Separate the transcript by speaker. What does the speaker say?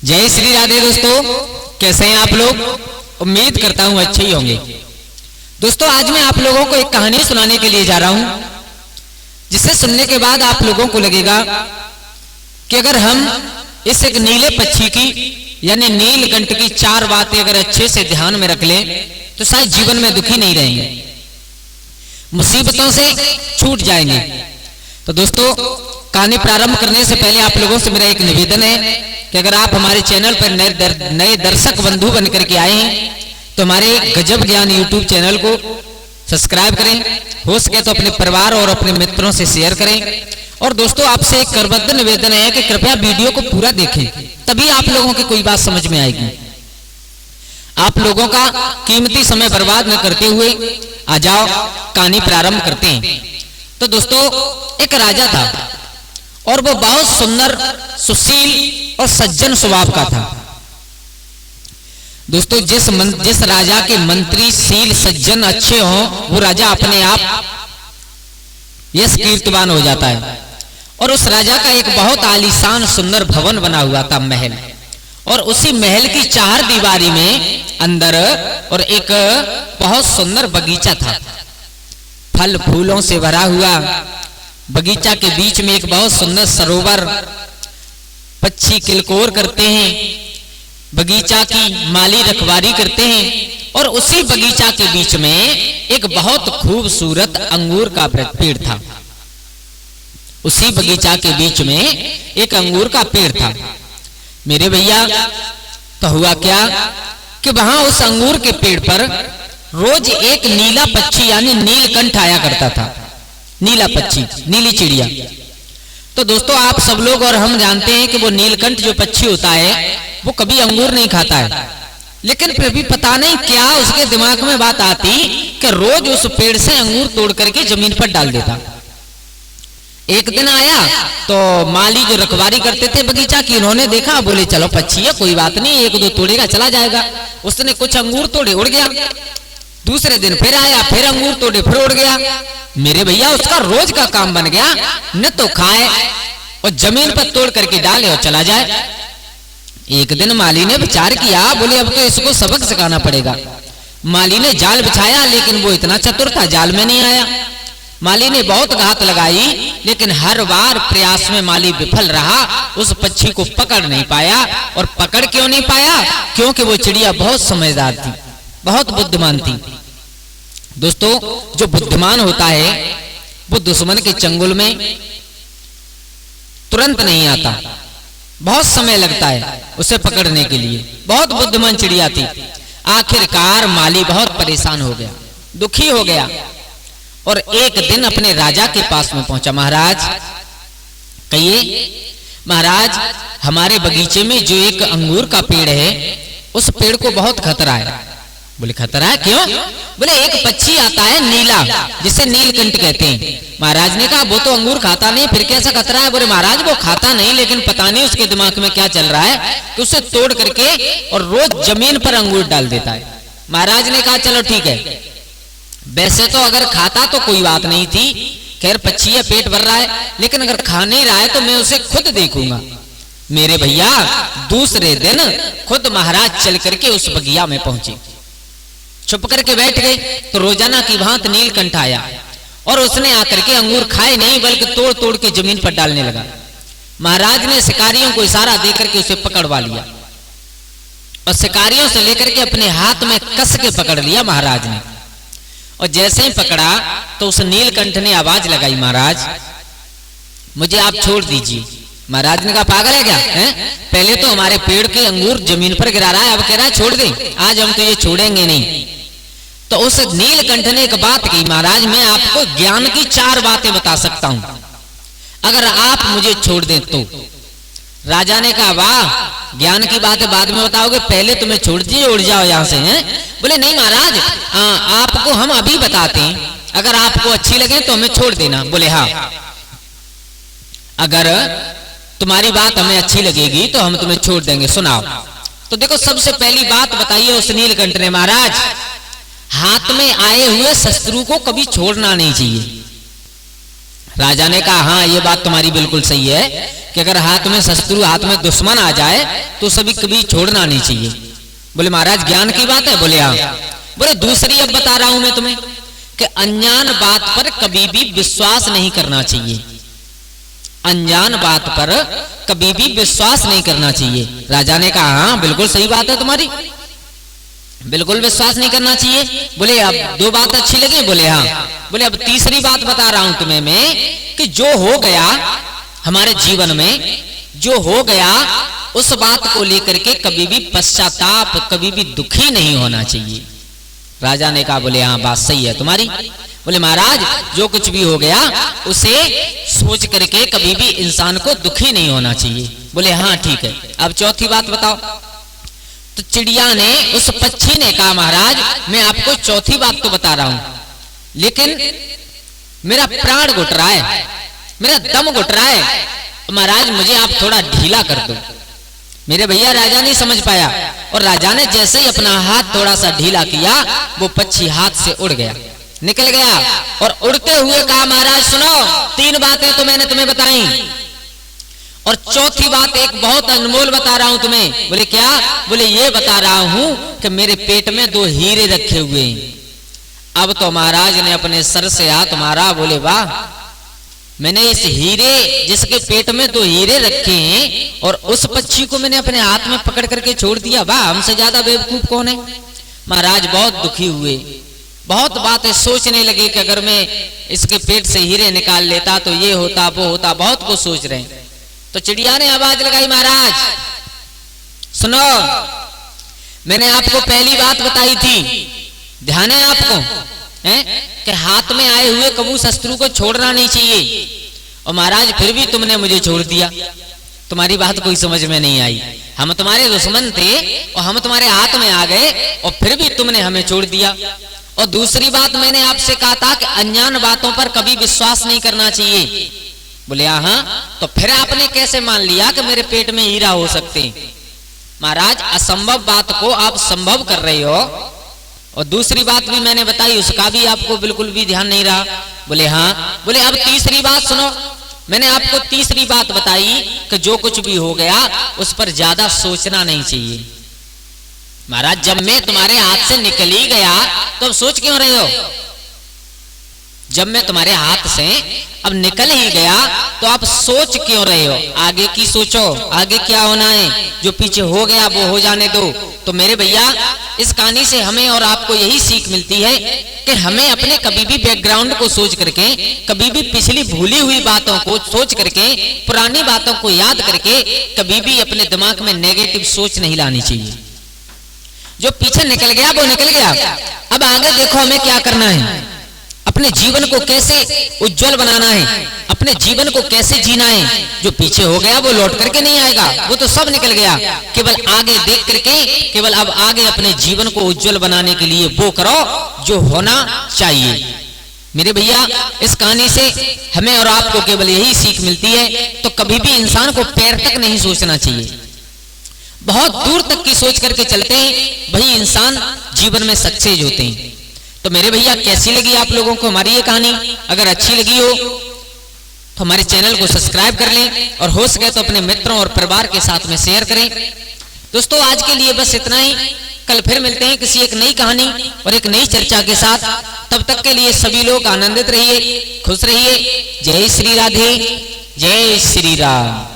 Speaker 1: जय श्री राधे दोस्तों, कैसे हैं आप लोग। उम्मीद करता हूं अच्छे ही होंगे। दोस्तों आज मैं आप लोगों को एक कहानी सुनाने के लिए जा रहा हूं, जिसे सुनने के बाद आप लोगों को लगेगा कि अगर हम इस एक नीले पक्षी की यानी नीलकंठ की चार बातें अगर अच्छे से ध्यान में रख लें तो शायद जीवन में दुखी नहीं रहेंगे, मुसीबतों से छूट जाएंगे। तो दोस्तों कहानी प्रारंभ करने से पहले आप लोगों से मेरा एक निवेदन है कि अगर आप हमारे चैनल पर नए दर्शक बंधु बनकर के आए हैं तो हमारे गजब ज्ञान यूट्यूब चैनल को सब्सक्राइब करें, हो सके तो अपने परिवार और अपने मित्रों से शेयर करें। और दोस्तों आपसे एक करबद्ध निवेदन है कि कृपया वीडियो को पूरा देखें, तभी आप लोगों की कोई बात समझ में आएगी। आप लोगों का कीमती समय बर्बाद न करते हुए आ जाओ कहानी प्रारंभ करते हैं। तो दोस्तों एक राजा था और वो बहुत सुंदर, सुशील और सज्जन स्वभाव का था। दोस्तों जिस राजा के मंत्री शील सज्जन अच्छे हों वो राजा अपने आप यश कीर्तिवान हो जाता है। और उस राजा का एक बहुत आलीशान सुंदर भवन बना हुआ था, महल, और उसी महल की चार दीवारी में अंदर और एक बहुत सुंदर बगीचा था, फल फूलों से भरा हुआ। बगीचा के बीच में एक बहुत सुंदर सरोवर, पक्षी किलकोर करते हैं, बगीचा की माली रखवारी करते हैं। और उसी बगीचा के बीच में एक बहुत खूबसूरत अंगूर का पेड़ था। उसी बगीचा के बीच में एक अंगूर का पेड़ था। मेरे भैया तो हुआ क्या कि वहां उस अंगूर के पेड़ पर रोज एक नीला पक्षी यानी नीलकंठ आया करता था। नीला पक्षी, नीली चिड़िया। तो दोस्तों आप सब लोग और हम जानते हैं कि वो नीलकंठ जो पक्षी होता है वो कभी अंगूर नहीं खाता है, लेकिन फिर भी पता नहीं क्या उसके दिमाग में बात आती कि रोज उस पेड़ से अंगूर तोड़ करके जमीन पर डाल देता। एक दिन आया तो माली जो रखवारी करते थे बगीचा की, उन्होंने देखा, बोले चलो पक्षी है, कोई बात नहीं, एक दो तोड़ेगा चला जाएगा। उसने कुछ अंगूर तोड़े, उड़ गया। दूसरे दिन फिर आया, फिर अंगूर तोड़े, फिर उड़ गया। मेरे भैया उसका रोज का काम बन गया, न तो खाए और जमीन पर तोड़ करके डाले और चला जाए। एक दिन माली ने विचार किया, बोले अब तो इसको सबक सिखाना पड़ेगा। माली ने जाल बिछाया, लेकिन वो इतना चतुर था, जाल में नहीं आया। माली ने बहुत घात लगाई, लेकिन हर बार प्रयास में माली विफल रहा, उस पक्षी को पकड़ नहीं पाया। और पकड़ क्यों नहीं पाया? क्योंकि वो चिड़िया बहुत समझदार थी, बहुत बुद्धिमान थी। दोस्तों जो बुद्धिमान होता है वो दुश्मन के चंगुल में तुरंत नहीं आता, बहुत समय लगता है उसे पकड़ने के लिए। बहुत बुद्धिमान चिड़िया थी। आखिरकार माली बहुत परेशान हो गया, दुखी हो गया, और एक दिन अपने राजा के पास में पहुंचा। महाराज, कहिए महाराज, हमारे बगीचे में जो एक अंगूर का पेड़ है उस पेड़ को बहुत खतरा है। बोले खतरा है, क्यों? बोले एक पक्षी आता है नीला, जिसे नीलकंठ कहते हैं। महाराज ने कहा वो तो अंगूर खाता नहीं, फिर कैसा खतरा है? बोले महाराज वो खाता नहीं, लेकिन पता नहीं उसके दिमाग में क्या चल रहा है कि उसे तोड़ करके और रोज जमीन पर अंगूर डाल देता है। महाराज ने कहा चलो ठीक है, वैसे तो अगर खाता तो कोई बात नहीं थी, खैर पक्षी है, पेट भर रहा है, लेकिन अगर खा नहीं रहा है तो मैं उसे खुद देखूंगा। मेरे भैया दूसरे दिन खुद महाराज चल करके उस बगिया में पहुंचे, छुप करके बैठ गए। तो रोजाना की भांति नीलकंठ आया और उसने आकर के अंगूर खाए नहीं, बल्कि तोड़ तोड़ के जमीन पर डालने लगा। महाराज ने शिकारियों को इशारा देकर के उसे पकड़वा लिया और शिकारियों से लेकर के अपने हाथ में कस के पकड़ लिया महाराज ने। और जैसे ही पकड़ा तो उस नीलकंठ ने आवाज लगाई, महाराज मुझे आप छोड़ दीजिए। महाराज ने कहा पागल है क्या है? पहले तो हमारे पेड़ के अंगूर जमीन पर गिरा रहा है, अब कह रहा है छोड़ दे, आज हम तो ये छोड़ेंगे नहीं। तो उस नीलकंठ ने एक बात की, महाराज मैं आपको ज्ञान की चार बातें बता सकता हूं, अगर आप मुझे छोड़ दें तो। राजा ने कहा वाह, ज्ञान की बातें बाद में बताओगे, पहले तुम्हें छोड़ दीजिए, उड़ जाओ यहां से। हैं? बोले नहीं महाराज, आपको हम अभी बताते हैं, अगर आपको अच्छी लगे तो हमें छोड़ देना। बोले हाँ, अगर तुम्हारी बात हमें अच्छी लगेगी तो हम तुम्हें छोड़ देंगे, सुनाओ। तो देखो सबसे पहली बात बताइए उस नीलकंठ ने, महाराज हाथ में आए हुए शत्रु को कभी छोड़ना नहीं चाहिए। राजा ने कहा हाँ ये बात तुम्हारी बिल्कुल सही है, कि अगर हाथ में शत्रु, हाथ में दुश्मन आ जाए तो सभी कभी छोड़ना नहीं चाहिए। बोले महाराज ज्ञान की बात है? बोले हाँ। बोले दूसरी अब बता रहा हूं मैं तुम्हें कि अनजान बात पर कभी भी विश्वास नहीं करना चाहिए। अनजान बात पर कभी भी विश्वास नहीं करना चाहिए। राजा ने कहा हाँ बिल्कुल सही बात है तुम्हारी, बिल्कुल विश्वास नहीं करना चाहिए। बोले अब दो बात अच्छी लगी? बोले हाँ। बोले अब तीसरी बात बता रहा हूं तुम्हें मैं कि जो हो गया हमारे जीवन में, जो हो गया उस बात को लेकर के कभी भी पश्चाताप, कभी भी दुखी नहीं होना चाहिए। राजा ने कहा बोले हाँ बात सही है तुम्हारी। बोले महाराज जो कुछ भी हो गया उसे सोच करके कभी भी इंसान को दुखी नहीं होना चाहिए। बोले हाँ ठीक है। अब चौथी बात बताओ। तो चिड़िया ने, उस पक्षी ने कहा महाराज मैं आपको चौथी बात तो बता रहा हूं, लेकिन मेरा प्राण घुट रहा है, मेरा दम घुट रहा है, महाराज मुझे आप थोड़ा ढीला कर दो। मेरे भैया राजा नहीं समझ पाया, और राजा ने जैसे ही अपना हाथ थोड़ा सा ढीला किया वो पक्षी हाथ से उड़ गया, निकल गया। और उड़ते हुए कहा महाराज सुनो, तीन बातें तो मैंने तुम्हें बताई और चौथी बात एक बहुत अनमोल बता रहा हूं तुम्हें। बोले क्या? बोले ये बता रहा हूं कि मेरे पेट में दो हीरे रखे हुए हैं। अब तो महाराज ने अपने सर से हाथ मारा, बोले वाह, मैंने इस हीरे, जिसके पेट में दो हीरे रखे हैं और उस पक्षी को मैंने अपने हाथ में पकड़ करके छोड़ दिया, वाह हमसे ज्यादा बेवकूफ कौन है। महाराज बहुत दुखी हुए, बहुत बातें सोचने लगे कि अगर मैं इसके पेट से हीरे निकाल लेता तो ये होता वो होता, बहुत कुछ सोच रहे हैं। तो चिड़िया ने आवाज लगाई महाराज सुनो, मैंने आपको पहली बात बताई थी, ध्यान है आपको, हैं कि हाथ में आए हुए कबू शत्रु को छोड़ना नहीं चाहिए, और महाराज फिर भी तुमने मुझे छोड़ दिया, तुम्हारी बात कोई समझ में नहीं आई। हम तुम्हारे दुश्मन थे और हम तुम्हारे हाथ में आ गए और फिर भी तुमने हमें छोड़ दिया। और दूसरी बात मैंने आपसे कहा था कि अनजान बातों पर कभी विश्वास नहीं करना चाहिए। बोले हाँ, तो फिर आपने कैसे मान लिया कि मेरे पेट में हीरा हो सकते? महाराज असंभव बात को आप संभव कर रहे हो, और दूसरी बात भी मैंने बताई उसका भी आपको बिल्कुल भी ध्यान नहीं रहा। बोले हाँ। बोले अब तीसरी बात सुनो, मैंने आपको तीसरी बात बताई कि जो कुछ भी हो गया उस पर ज्यादा सोचना नहीं चाहिए। महाराज जब मैं तुम्हारे हाथ से निकल ही गया तो अब सोच क्यों रहे हो? जब मैं तुम्हारे हाथ से अब निकल ही गया तो आप सोच क्यों रहे हो? आगे की सोचो, आगे क्या होना है, जो पीछे हो गया वो हो जाने दो। तो मेरे भैया इस कहानी से हमें और आपको यही सीख मिलती है कि हमें अपने कभी भी बैकग्राउंड को सोच करके, कभी भी पिछली भूली हुई बातों को सोच करके, पुरानी बातों को याद करके कभी भी अपने दिमाग में नेगेटिव सोच नहीं लानी चाहिए। जो पीछे निकल गया वो निकल गया, अब आगे देखो हमें क्या करना है, अपने जीवन को कैसे उज्जवल बनाना है, अपने जीवन को कैसे जीना है। जो पीछे हो गया वो लौट करके नहीं आएगा, वो तो सब निकल गया। केवल आगे देख करके, केवल अब आगे अपने जीवन को उज्जवल बनाने के लिए वो करो जो होना चाहिए। मेरे भैया इस कहानी से हमें और आपको केवल यही सीख मिलती है, तो कभी भी इंसान को पैर तक नहीं सोचना चाहिए, बहुत दूर तक की सोच करके चलते हैं वही इंसान जीवन में सक्सेस होते हैं। तो मेरे भैया कैसी लगी आप लोगों को हमारी ये कहानी? अगर अच्छी लगी हो तो हमारे चैनल को सब्सक्राइब कर लें, और हो सके तो अपने मित्रों और परिवार के साथ में शेयर करें। दोस्तों आज के लिए बस इतना ही, कल फिर मिलते हैं किसी एक नई कहानी और एक नई चर्चा के साथ। तब तक के लिए सभी लोग आनंदित रहिए, खुश रहिए। जय श्री राधे, जय श्री राम।